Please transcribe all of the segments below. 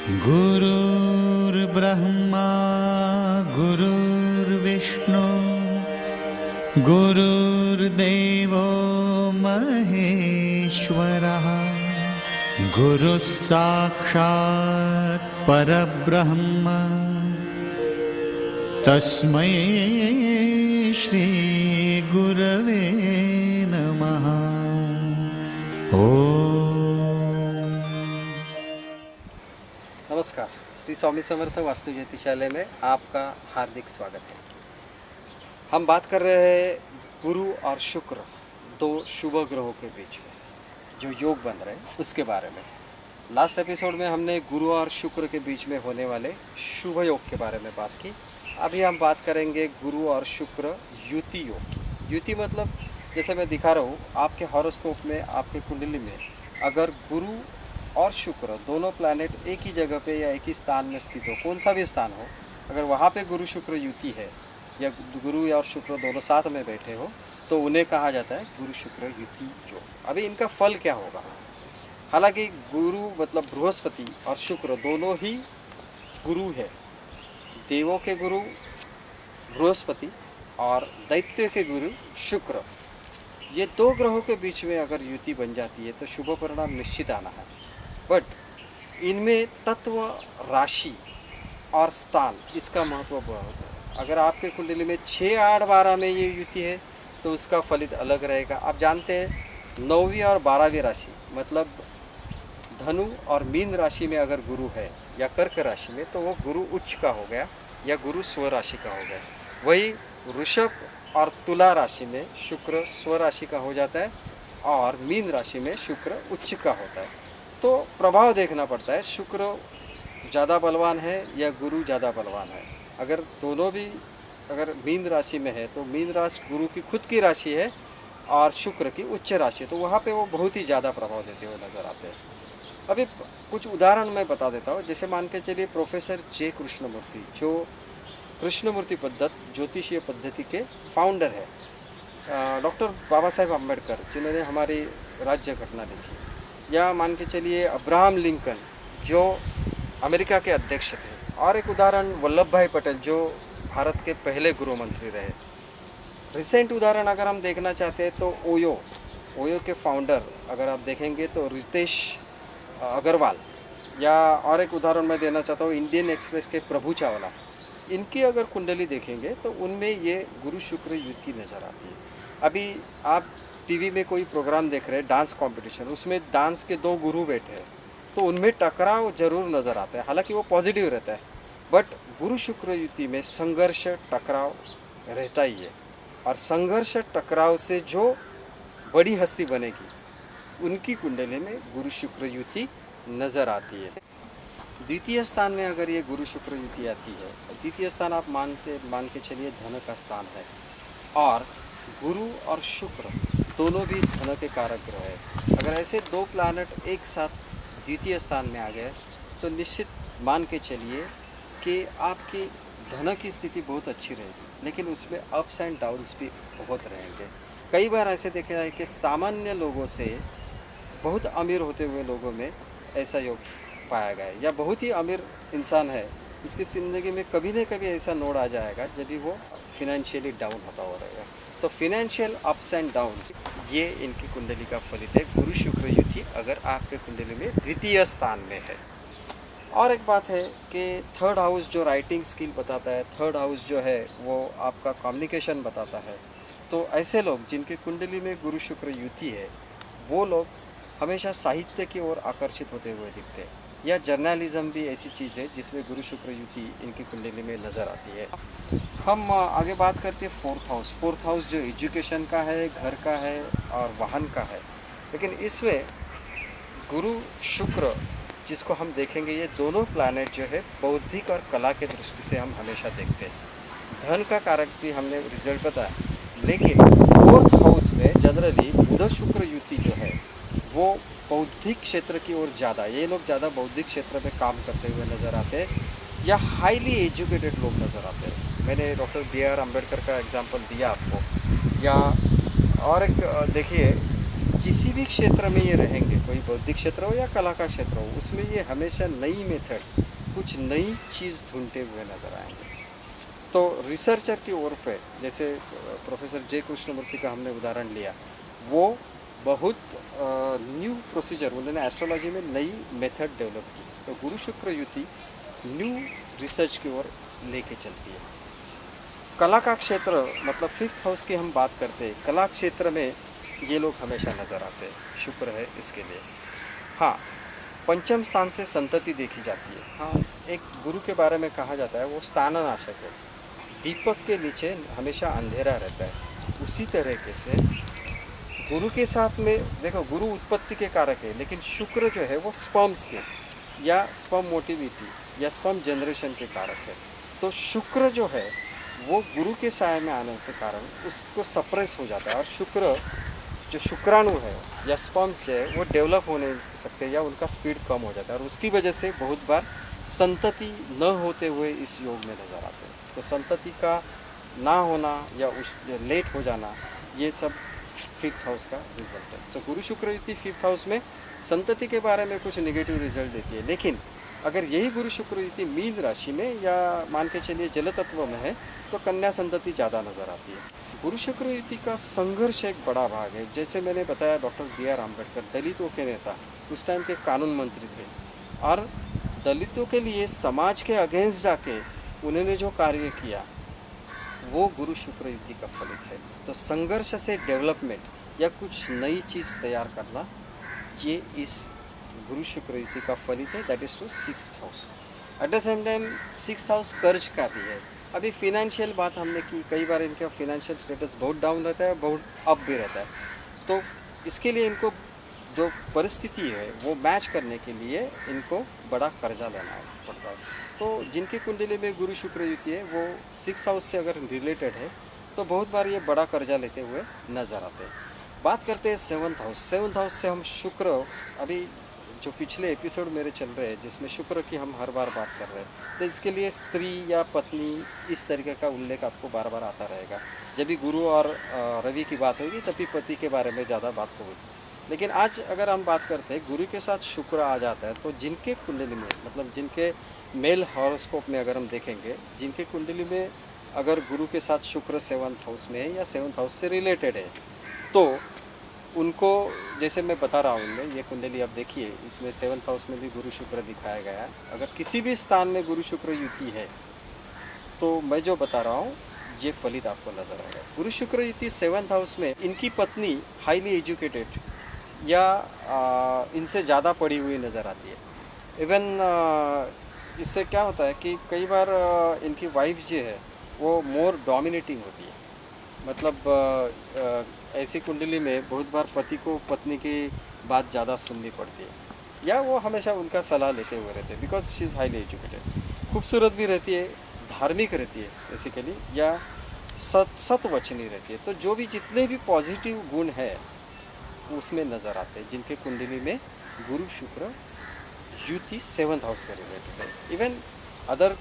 गुरुर्ब्रह्मा गुरुर्विष्णु गुरुर्देवो महेश्वरः गुरुः साक्षात् परब्रह्म तस्मै श्री गुरवे नमः। नमस्कार, श्री स्वामी समर्थ वास्तु ज्योतिषालय में आपका हार्दिक स्वागत है। हम बात कर रहे हैं गुरु और शुक्र, दो शुभ ग्रहों के बीच में जो योग बन रहे हैं उसके बारे में। लास्ट एपिसोड में हमने गुरु और शुक्र के बीच में होने वाले शुभ योग के बारे में बात की। अभी हम बात करेंगे गुरु और शुक्र युति योग की। युति मतलब जैसे मैं दिखा रहा हूँ आपके हॉरोस्कोप में, आपके कुंडली में अगर गुरु और शुक्र दोनों प्लैनेट एक ही जगह पे या एक ही स्थान में स्थित हो, कौन सा भी स्थान हो, अगर वहाँ पे गुरु शुक्र युति है या गुरु और शुक्र दोनों साथ में बैठे हो तो उन्हें कहा जाता है गुरु शुक्र युति योग। अभी इनका फल क्या होगा? हालांकि गुरु मतलब बृहस्पति और शुक्र दोनों ही गुरु है। देवों के गुरु बृहस्पति और दैत्य के गुरु शुक्र, ये दो ग्रहों के बीच में अगर युति बन जाती है तो शुभ परिणाम निश्चित आना है। बट इनमें तत्व, राशि और स्थान, इसका महत्व बहुत है। अगर आपके कुंडली में 6, 8, 12 में ये युति है तो उसका फलित अलग रहेगा। आप जानते हैं 9वीं और 12वीं राशि मतलब धनु और मीन राशि में अगर गुरु है या कर्क राशि में तो वो गुरु उच्च का हो गया या गुरु स्व राशि का हो गया। वही वृषभ और तुला राशि में शुक्र स्व राशि का हो जाता है और मीन राशि में शुक्र उच्च का होता है। तो प्रभाव देखना पड़ता है, शुक्र ज़्यादा बलवान है या गुरु ज़्यादा बलवान है। अगर दोनों भी अगर मीन राशि में है तो मीन राशि गुरु की खुद की राशि है और शुक्र की उच्च राशि है, तो वहाँ पे वो बहुत ही ज़्यादा प्रभाव देते हुए नज़र आते हैं। अभी कुछ उदाहरण मैं बता देता हूँ। जैसे मान के चलिए प्रोफेसर जे कृष्णमूर्ति, जो कृष्णमूर्ति पद्धत ज्योतिषीय पद्धति के फाउंडर है, डॉक्टर बाबा साहेब अम्बेडकर जिन्होंने हमारी राज्य घटना लिखी, या मान के चलिए अब्राहम लिंकन जो अमेरिका के अध्यक्ष थे, और एक उदाहरण वल्लभ भाई पटेल जो भारत के पहले गृह मंत्री रहे। रिसेंट उदाहरण अगर हम देखना चाहते हैं तो ओयो के फाउंडर अगर आप देखेंगे तो रितेश अग्रवाल, या और एक उदाहरण मैं देना चाहता हूँ इंडियन एक्सप्रेस के प्रभु चावला। इनकी अगर कुंडली देखेंगे तो उनमें ये गुरु शुक्र युति नज़र आती है। अभी आप टीवी में कोई प्रोग्राम देख रहे हैं डांस कंपटीशन, उसमें डांस के दो गुरु बैठे हैं तो उनमें टकराव जरूर नज़र आता है, हालांकि वो पॉजिटिव रहता है। बट गुरु शुक्र युति में संघर्ष टकराव रहता ही है, और संघर्ष टकराव से जो बड़ी हस्ती बनेगी उनकी कुंडली में गुरु शुक्र युति नज़र आती है। द्वितीय स्थान में अगर ये गुरु शुक्र युति आती है, द्वितीय स्थान आप मान के चलिए धन का स्थान है, और गुरु और शुक्र दोनों भी धन के कारक ग्रह है। अगर ऐसे दो प्लैनेट एक साथ द्वितीय स्थान में आ गए तो निश्चित मान के चलिए कि आपकी धन की स्थिति बहुत अच्छी रहेगी, लेकिन उसमें अप्स एंड डाउन्स भी बहुत रहेंगे। कई बार ऐसे देखा है कि सामान्य लोगों से बहुत अमीर होते हुए लोगों में ऐसा योग पाया गया है, या बहुत ही अमीर इंसान है उसकी ज़िंदगी में कभी न कभी ऐसा नोड आ जाएगा जब भी वो फिनेंशियली डाउन होता हो रहेगा। तो फिनेंशियल अप्स एंड डाउन्स ये इनकी कुंडली का फलित है गुरु शुक्र युति अगर आपके कुंडली में द्वितीय स्थान में है। और एक बात है कि थर्ड हाउस जो राइटिंग स्किल बताता है, थर्ड हाउस जो है वो आपका कम्युनिकेशन बताता है। तो ऐसे लोग जिनके कुंडली में गुरु शुक्र युति है वो लोग हमेशा साहित्य की ओर आकर्षित होते हुए दिखते हैं, या जर्नलिज्म भी ऐसी चीज़ है जिसमें गुरु शुक्र युति इनकी कुंडली में नज़र आती है। हम आगे बात करते हैं फोर्थ हाउस। फोर्थ हाउस जो एजुकेशन का है, घर का है और वाहन का है, लेकिन इसमें गुरु शुक्र जिसको हम देखेंगे ये दोनों प्लैनेट जो है बौद्धिक और कला के दृष्टि से हम हमेशा देखते हैं। धन का कारक भी हमने रिजल्ट बताया, लेकिन फोर्थ हाउस में जनरली बुध शुक्र युति जो है वो बौद्धिक क्षेत्र की ओर ज़्यादा, ये लोग ज़्यादा बौद्धिक क्षेत्र में काम करते हुए नज़र आते हैं, या हाईली एजुकेटेड लोग नज़र आते हैं। मैंने डॉक्टर BR अम्बेडकर का एग्जांपल दिया आपको, या और एक देखिए जिस भी क्षेत्र में ये रहेंगे, कोई बौद्धिक क्षेत्र हो या कला का क्षेत्र हो, उसमें ये हमेशा नई मेथड, कुछ नई चीज़ ढूंढते हुए नजर आएंगे। तो रिसर्चर की ओर पे जैसे प्रोफेसर जे कृष्णमूर्ति का हमने उदाहरण लिया, वो बहुत न्यू प्रोसीजर, उन्होंने एस्ट्रोलॉजी में नई मेथड डेवलप की। तो गुरु शुक्र युति न्यू रिसर्च की ओर लेके चलती है। कला का क्षेत्र मतलब फिफ्थ हाउस की हम बात करते हैं, कला क्षेत्र में ये लोग हमेशा नज़र आते हैं, शुक्र है इसके लिए। हाँ, पंचम स्थान से संतति देखी जाती है। हाँ, एक गुरु के बारे में कहा जाता है वो स्थाननाशक है, दीपक के नीचे हमेशा अंधेरा रहता है। उसी तरीके से गुरु के साथ में देखो, गुरु उत्पत्ति के कारक है, लेकिन शुक्र जो है वो स्पर्म्स के या स्पर्म मोटिविटी या स्पर्म जनरेशन के कारक है। तो शुक्र जो है वो गुरु के साय में आने से कारण उसको सप्रेस हो जाता है, और शुक्र जो शुक्राणु है या स्पर्म्स जो है वो डेवलप होने सकते हैं या उनका स्पीड कम हो जाता है, और उसकी वजह से बहुत बार संतति न होते हुए इस योग में नज़र आते हैं। तो संतति का ना होना या उस लेट हो जाना, ये सब फिफ्थ हाउस का रिजल्ट है। तो गुरु शुक्र युति फिफ्थ हाउस में संतति के बारे में कुछ नेगेटिव रिजल्ट देती है, लेकिन अगर यही गुरु शुक्र युति मीन राशि में या मान के चलिए जल तत्व में है तो कन्या संतति ज़्यादा नज़र आती है। गुरु शुक्र युति का संघर्ष एक बड़ा भाग है। जैसे मैंने बताया, डॉक्टर B.R. अम्बेडकर दलितों के नेता, उस टाइम के कानून मंत्री थे, और दलितों के लिए समाज के अगेंस्ट जाके उन्होंने जो कार्य किया वो गुरु शुक्र युति का फलित है। तो संघर्ष से डेवलपमेंट या कुछ नई चीज़ तैयार करना, ये इस गुरु शुक्र युति का फलित है। That is to sixth house. At the same time sixth house कर्ज का भी है। अभी फिनेंशियल बात हमने की, कई बार इनका फिनेंशियल स्टेटस बहुत डाउन रहता है, बहुत अप भी रहता है। तो इसके लिए इनको जो परिस्थिति है वो मैच करने के लिए इनको बड़ा कर्जा लेना पड़ता है। तो जिनकी कुंडली में गुरु शुक्र युति है वो सिक्स्थ हाउस से अगर रिलेटेड है तो बहुत बार ये बड़ा कर्जा लेते हुए नज़र आते हैं। बात करते हैं सेवन्थ हाउस। सेवन्थ हाउस से हम शुक्र, अभी जो पिछले एपिसोड मेरे चल रहे हैं जिसमें शुक्र की हम हर बार बात कर रहे हैं, तो इसके लिए स्त्री या पत्नी इस तरीके का उल्लेख आपको बार बार आता रहेगा। जब भी गुरु और रवि की बात होगी तभी पति के बारे में ज़्यादा बात होगी। लेकिन आज अगर हम बात करते हैं गुरु के साथ शुक्र आ जाता है, तो जिनके कुंडली में मतलब जिनके मेल हॉरोस्कोप में अगर हम देखेंगे, जिनके कुंडली में अगर गुरु के साथ शुक्र सेवन्थ हाउस में है या सेवन्थ हाउस से रिलेटेड है, तो उनको, जैसे मैं बता रहा हूँ उनमें, ये कुंडली आप देखिए, इसमें सेवन्थ हाउस में भी गुरु शुक्र दिखाया गया है। अगर किसी भी स्थान में गुरु शुक्र युति है तो मैं जो बता रहा हूँ ये फलित आपको नजर आएगा। गुरु शुक्र युति सेवन्थ हाउस में इनकी पत्नी हाईली एजुकेटेड या इनसे ज़्यादा पढ़ी हुई नज़र आती है। इवन इससे क्या होता है कि कई बार इनकी वाइफ जो है वो मोर डोमिनेटिंग होती है। मतलब ऐसी कुंडली में बहुत बार पति को पत्नी की बात ज़्यादा सुननी पड़ती है या वो हमेशा उनका सलाह लेते हुए रहते हैं, because she is highly educated. खूबसूरत भी रहती है, धार्मिक रहती है बेसिकली, या सतवचनी रहती है। तो जो भी जितने भी पॉजिटिव गुण है उसमें नज़र आते हैं जिनके कुंडली में गुरु शुक्र युति सेवन्थ हाउस से रिलेटेड है। इवन अदर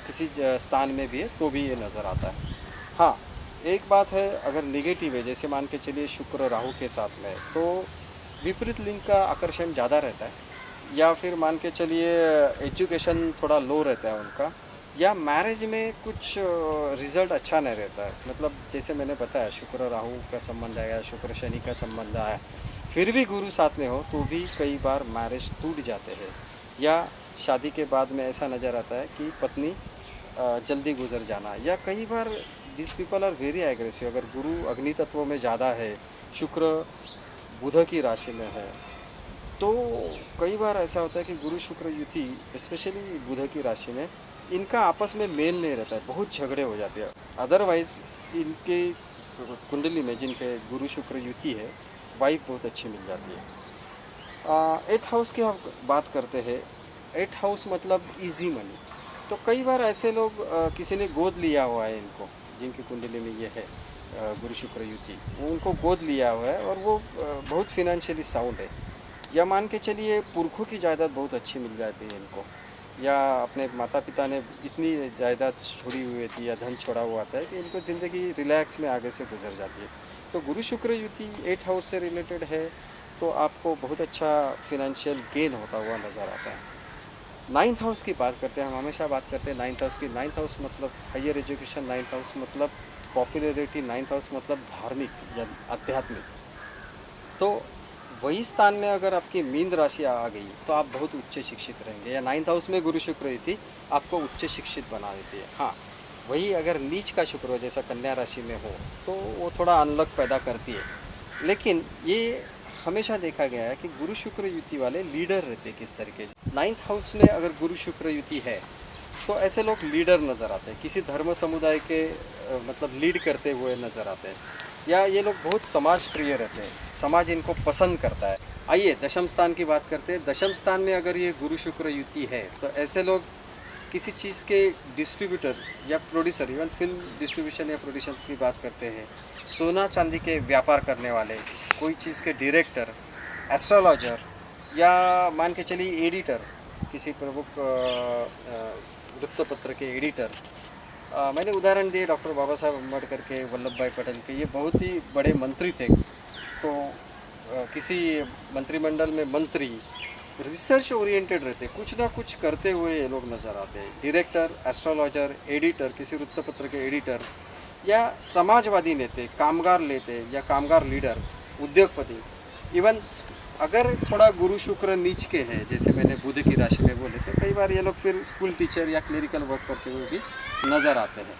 किसी स्थान में भी है तो भी ये नज़र आता है। हाँ, एक बात है, अगर नेगेटिव है, जैसे मान के चलिए शुक्र राहु के साथ में है तो विपरीत लिंग का आकर्षण ज़्यादा रहता है, या फिर मान के चलिए एजुकेशन थोड़ा लो रहता है उनका, या मैरिज में कुछ रिज़ल्ट अच्छा नहीं रहता है। मतलब जैसे मैंने बताया, शुक्र राहु का संबंध आया, शुक्र शनि का संबंध आया, फिर भी गुरु साथ में हो तो भी कई बार मैरिज टूट जाते हैं, या शादी के बाद में ऐसा नज़र आता है कि पत्नी जल्दी गुजर जाना, या कई बार this people are very aggressive. अगर गुरु अग्नि तत्व में ज़्यादा है, शुक्र बुध की राशि में है, तो कई बार ऐसा होता है कि गुरु शुक्र युति स्पेशली बुध की राशि में इनका आपस में मेल नहीं रहता है, बहुत झगड़े हो जाते हैं। अदरवाइज़ इनके कुंडली में जिनके गुरु शुक्र युति है वाइफ बहुत अच्छी मिल जाती है। एट्थ हाउस की हम बात करते हैं। एट्थ हाउस मतलब इजी मनी। तो कई बार ऐसे लोग किसी ने गोद लिया हुआ है इनको, जिनकी कुंडली में ये है गुरु शुक्र युति, वो उनको गोद लिया हुआ है और वो बहुत फिनेंशियली साउंड है, या मान के चलिए पुरखों की जायदाद बहुत अच्छी मिल जाती है इनको, या अपने माता पिता ने इतनी जायदाद छोड़ी हुई थी या धन छोड़ा हुआ था कि इनको ज़िंदगी रिलैक्स में आगे से गुजर जाती है। तो गुरु शुक्र युति 8 हाउस से रिलेटेड है, तो आपको बहुत अच्छा फिनेंशियल गेन होता हुआ नज़र आता है। 9th हाउस की बात करते हैं, हम हमेशा बात करते हैं 9th हाउस की। 9th हाउस मतलब हायर एजुकेशन, 9th हाउस मतलब पॉपुलैरिटी, 9th हाउस मतलब धार्मिक या आध्यात्मिक। तो वही स्थान में अगर आपकी मीन राशि आ गई तो आप बहुत उच्च शिक्षित रहेंगे, या 9th हाउस में गुरु शुक्र युति आपको उच्च शिक्षित बना देती है। हाँ, वही अगर नीच का शुक्र हो, जैसा कन्या राशि में हो, तो वो थोड़ा अनलक पैदा करती है। लेकिन ये हमेशा देखा गया है कि गुरु शुक्र युति वाले लीडर रहते हैं किस तरीके। 9th हाउस में अगर गुरु शुक्र युति है तो ऐसे लोग लीडर नज़र आते हैं, किसी धर्म समुदाय के मतलब लीड करते हुए नज़र आते हैं, या ये लोग बहुत समाज प्रिय रहते हैं, समाज इनको पसंद करता है। आइए दशम स्थान की बात करते हैं। दशम स्थान में अगर ये गुरु शुक्र युति है तो ऐसे लोग किसी चीज़ के डिस्ट्रीब्यूटर या प्रोड्यूसर, इवन फिल्म डिस्ट्रीब्यूशन या प्रोड्यूशन की बात करते हैं, सोना चांदी के व्यापार करने वाले, कोई चीज़ के डायरेक्टर, एस्ट्रोलॉजर, या मान के चलिए एडिटर, किसी प्रमुख वृत्तपत्र के एडिटर। मैंने उदाहरण दिए डॉक्टर बाबा साहब अम्बेडकर के, वल्लभ भाई पटेल के, ये बहुत ही बड़े मंत्री थे। तो किसी मंत्रिमंडल में मंत्री रिसर्च ओरिएंटेड रहते, कुछ ना कुछ करते हुए ये लोग नज़र आते हैं। डायरेक्टर, एस्ट्रोलॉजर, एडिटर, किसी वृत्तपत्र के एडिटर, या समाजवादी नेते, कामगार नेते या कामगार लीडर, उद्योगपति। इवन अगर थोड़ा गुरु शुक्र नीच के हैं, जैसे मैंने बुध की राशि में बोले, तो कई बार ये लोग फिर स्कूल टीचर या क्लरिकल वर्क करते हुए भी नज़र आते हैं।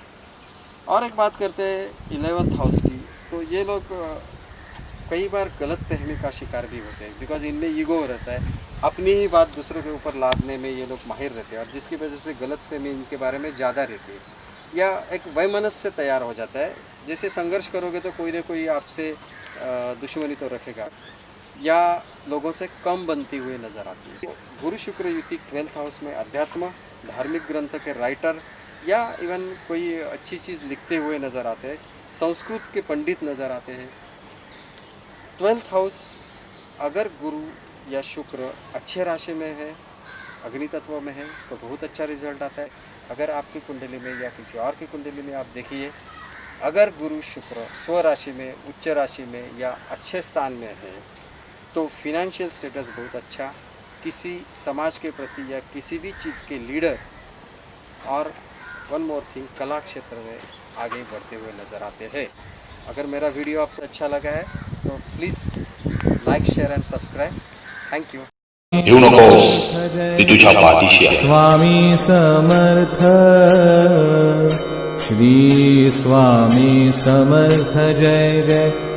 और एक बात करते हैं 11th हाउस की, तो ये लोग कई बार गलत फहमी का शिकार भी होते हैं, बिकॉज इनमें ईगो रहता है, अपनी ही बात दूसरों के ऊपर लादने में ये लोग माहिर रहते हैं, और जिसकी वजह से गलत फहमी इनके बारे में ज़्यादा रहती है, या एक वैमनस्य तैयार हो जाता है। जैसे संघर्ष करोगे तो कोई ना कोई आपसे दुश्मनी तो रखेगा, या लोगों से कम बनती हुई नज़र आती है। गुरु शुक्र युति 12th हाउस में अध्यात्म, धार्मिक ग्रंथ के राइटर, या इवन कोई अच्छी चीज़ लिखते हुए नज़र आते हैं, संस्कृत के पंडित नज़र आते हैं। 12th हाउस अगर गुरु या शुक्र अच्छे राशि में है, अग्नि तत्व में है, तो बहुत अच्छा रिजल्ट आता है। अगर आपकी कुंडली में या किसी और की कुंडली में आप देखिए, अगर गुरु शुक्र स्व राशि में, उच्च राशि में या अच्छे स्थान में है, तो फिनेंशियल स्टेटस बहुत अच्छा, किसी समाज के प्रति या किसी भी चीज़ के लीडर, और वन मोर थिंग, कला क्षेत्र में आगे बढ़ते हुए नज़र आते हैं। अगर मेरा वीडियो आपको अच्छा लगा है तो please like, share and subscribe. Thank you. येऊ नकोस मी तुझ्या पाठीशी आहे. स्वामी समर्थ, श्री स्वामी समर्थ, जय जय.